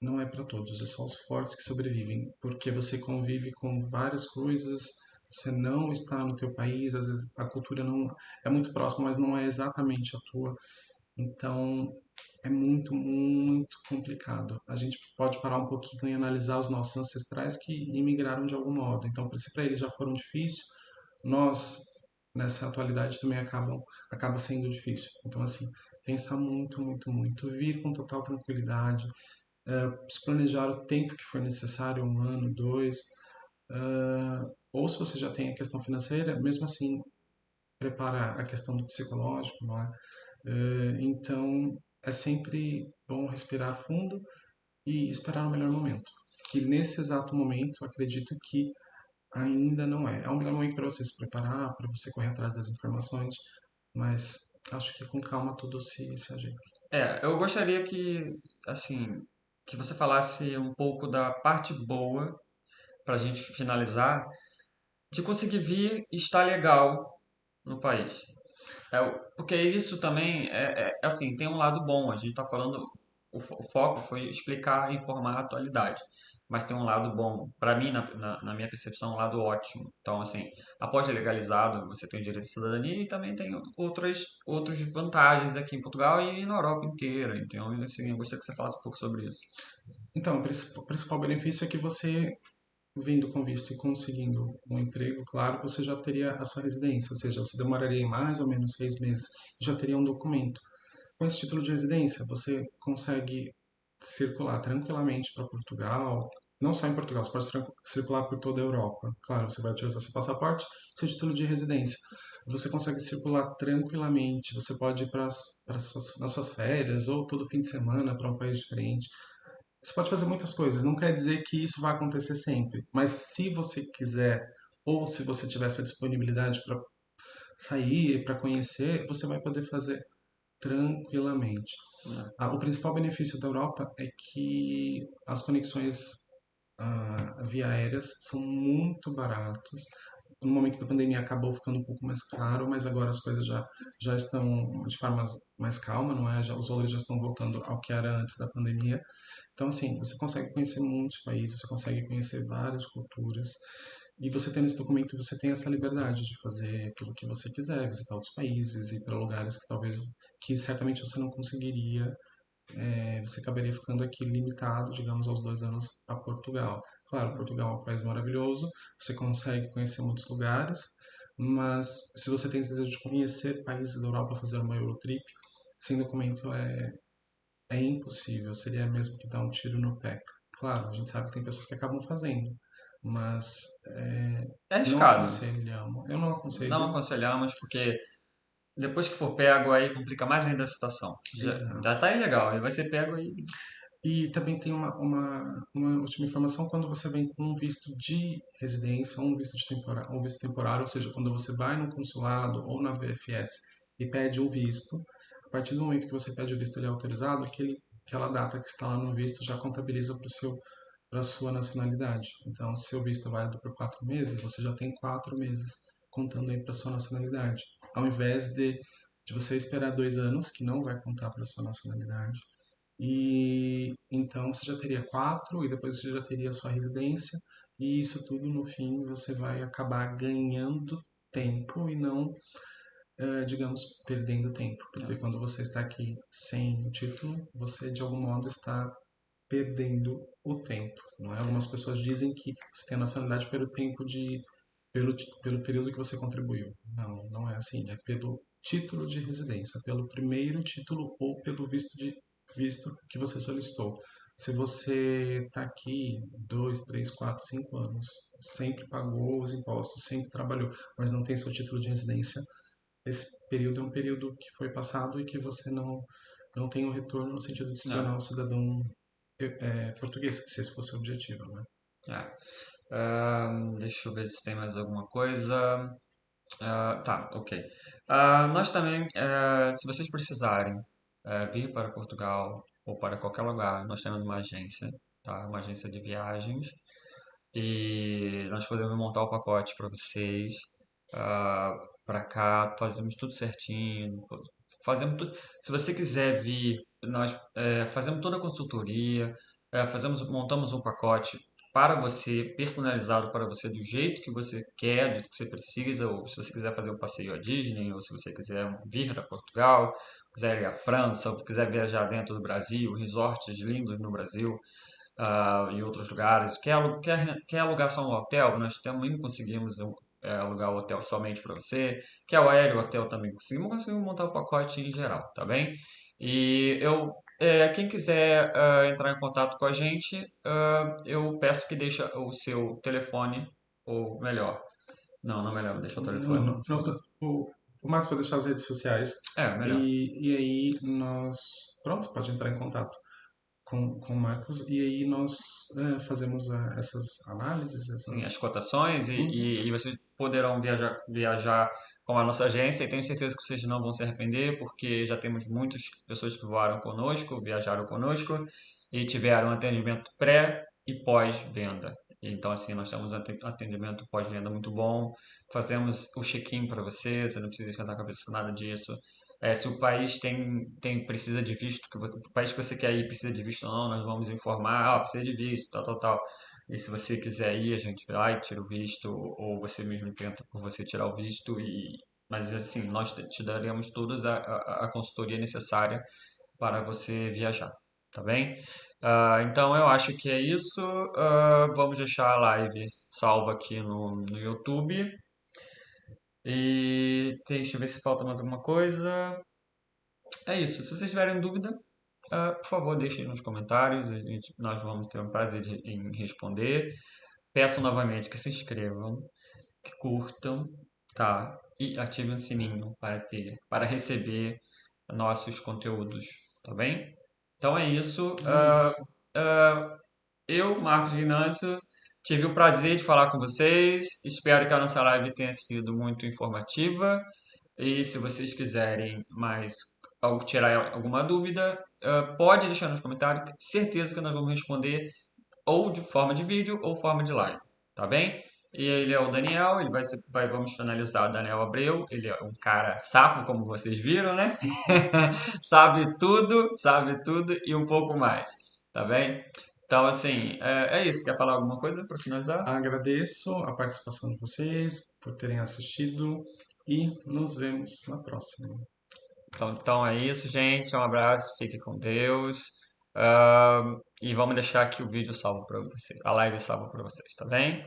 não é para todos, é só os fortes que sobrevivem, porque você convive com várias coisas, você não está no teu país, às vezes a cultura não é muito próxima, mas não é exatamente a tua. Então, é muito, muito complicado. A gente pode parar um pouquinho e analisar os nossos ancestrais que imigraram de algum modo. Então, se para eles já foram difícil, nós, nessa atualidade, também acaba sendo difícil. Então, assim, pensar muito, muito, muito, vir com total tranquilidade, se planejar o tempo que for necessário, um ano, dois, ou se você já tem a questão financeira, mesmo assim, prepara a questão do psicológico, não é? Então, é sempre bom respirar fundo e esperar o melhor momento. Que nesse exato momento, acredito que ainda não é. É um melhor momento para você se preparar, para você correr atrás das informações, mas acho que com calma tudo se ajeita. Eu gostaria assim, que você falasse um pouco da parte boa, para a gente finalizar, de conseguir vir e estar legal no país. Porque isso também assim, tem um lado bom. A gente está falando, o foco foi explicar e informar a atualidade. Mas tem um lado bom. Para mim, na minha percepção, um lado ótimo. Então, assim, após legalizado, você tem o direito de cidadania e também tem outras vantagens aqui em Portugal e na Europa inteira. Então, assim, eu gostaria que você falasse um pouco sobre isso. Então, o principal benefício é que você, vindo com visto e conseguindo um emprego, claro, você já teria a sua residência, ou seja, você demoraria em mais ou menos 6 meses e já teria um documento. Com esse título de residência, você consegue circular tranquilamente para Portugal, não só em Portugal, você pode circular por toda a Europa. Claro, você vai utilizar seu passaporte, seu título de residência. Você consegue circular tranquilamente, você pode ir nas suas férias ou todo fim de semana para um país diferente. Você pode fazer muitas coisas, não quer dizer que isso vai acontecer sempre, mas se você quiser ou se você tiver essa disponibilidade para sair, para conhecer, você vai poder fazer tranquilamente. Né? O principal benefício da Europa é que as conexões via aéreas são muito baratas. No momento da pandemia acabou ficando um pouco mais caro, mas agora as coisas já estão de forma mais calma, não é? Os valores já estão voltando ao que era antes da pandemia. Então, assim, você consegue conhecer muitos países, você consegue conhecer várias culturas. E você tendo esse documento, você tem essa liberdade de fazer aquilo que você quiser, visitar outros países, ir para lugares que certamente você não conseguiria, você acabaria ficando aqui limitado, digamos, aos 2 anos a Portugal. Claro, Portugal é um país maravilhoso, você consegue conhecer muitos lugares, mas se você tem desejo de conhecer países da Europa, fazer uma Eurotrip, sem documento é impossível, seria mesmo que dar um tiro no pé. Claro, a gente sabe que tem pessoas que acabam fazendo, mas É não arriscado. aconselhamos. Eu não Não aconselho. aconselhamos, porque depois que for pego, aí complica mais ainda a situação. Já Exato. tá ilegal, aí vai ser pego e. E também tem uma última informação quando você vem com um visto de residência ou um visto temporário, ou seja, quando você vai no consulado ou na VFS e pede o visto, a partir do momento que você pede o visto ele é autorizado, aquela data que está lá no visto já contabiliza para a sua nacionalidade. Então, se o visto é válido por 4 meses, você já tem 4 meses contando aí para sua nacionalidade. Ao invés de você esperar 2 anos, que não vai contar para sua nacionalidade, e então você já teria quatro, e depois você já teria a sua residência, e isso tudo no fim você vai acabar ganhando tempo e não, digamos, perdendo tempo. Porque Não. quando você está aqui sem o título, você de algum modo está perdendo o tempo. Não é? Algumas pessoas dizem que você tem a nacionalidade pelo tempo pelo período que você contribuiu. Não, não é assim. É pelo título de residência, pelo primeiro título ou pelo visto que você solicitou. Se você está aqui 2, 3, 4, 5 anos, sempre pagou os impostos, sempre trabalhou, mas não tem seu título de residência, esse período é um período que foi passado e que você não tem o retorno no sentido de se tornar Não. um cidadão português, se esse fosse o objetivo, né? É. Deixa eu ver se tem mais alguma coisa. Tá, ok. Nós também, se vocês precisarem vir para Portugal ou para qualquer lugar, nós temos uma agência, tá? Uma agência de viagens e nós podemos montar o pacote para vocês. Para cá, fazemos tudo certinho, fazemos tudo. Se você quiser vir, nós fazemos toda a consultoria, montamos um pacote para você, personalizado para você, do jeito que você quer, do jeito que você precisa, ou se você quiser fazer um passeio à Disney, ou se você quiser vir para Portugal, quiser ir à França, ou quiser viajar dentro do Brasil, resorts lindos no Brasil, e outros lugares. Quer alugar só um hotel? Nós também conseguimos alugar o hotel somente para você. Quer o aéreo hotel também conseguimos montar o pacote em geral, tá bem? E quem quiser entrar em contato com a gente, eu peço que deixe o seu telefone, ou melhor, não melhor, deixa o Não, telefone. não, não, o Max vai deixar as redes sociais Melhor. e aí nós, pronto, pode entrar em contato com o Marcos e aí nós fazemos essas análises, Sim, as essas... cotações Uhum. e vocês poderão viajar com a nossa agência e tenho certeza que vocês não vão se arrepender porque já temos muitas pessoas que voaram conosco, viajaram conosco e tiveram atendimento pré e pós-venda. Então, assim, nós temos um atendimento pós-venda muito bom, fazemos o check-in para você, você não precisa esquentar a cabeça com nada disso. Se o país precisa de visto, o país que você quer ir precisa de visto ou não, nós vamos informar, precisa de visto, tal, tal, tal. E se você quiser ir, a gente vai, tira o visto, ou você mesmo tenta por você tirar o visto. Mas assim, nós te daremos toda a consultoria necessária para você viajar, tá bem? Então eu acho que é isso. Vamos deixar a live salva aqui no YouTube. E deixa eu ver se falta mais alguma coisa. É isso. Se vocês tiverem dúvida, por favor, deixem nos comentários. Nós vamos ter um prazer em responder. Peço novamente que se inscrevam, que curtam, tá? E ativem o sininho para receber nossos conteúdos, tá bem? Então é isso. É isso. Eu, Marcos Inácio, tive o prazer de falar com vocês. Espero que a nossa live tenha sido muito informativa. E se vocês quiserem mais ou tirar alguma dúvida, pode deixar nos comentários. Certeza que nós vamos responder ou de forma de vídeo ou forma de live, tá bem? E ele é o Daniel, vamos finalizar o Daniel Abreu, ele é um cara safo, como vocês viram, né? Sabe tudo e um pouco mais, tá bem? Então, assim, é isso. Quer falar alguma coisa para finalizar? Agradeço a participação de vocês por terem assistido e nos vemos na próxima. Então é isso, gente. Um abraço, fique com Deus. E vamos deixar aqui o vídeo salvo para vocês, a live salva para vocês, tá bem?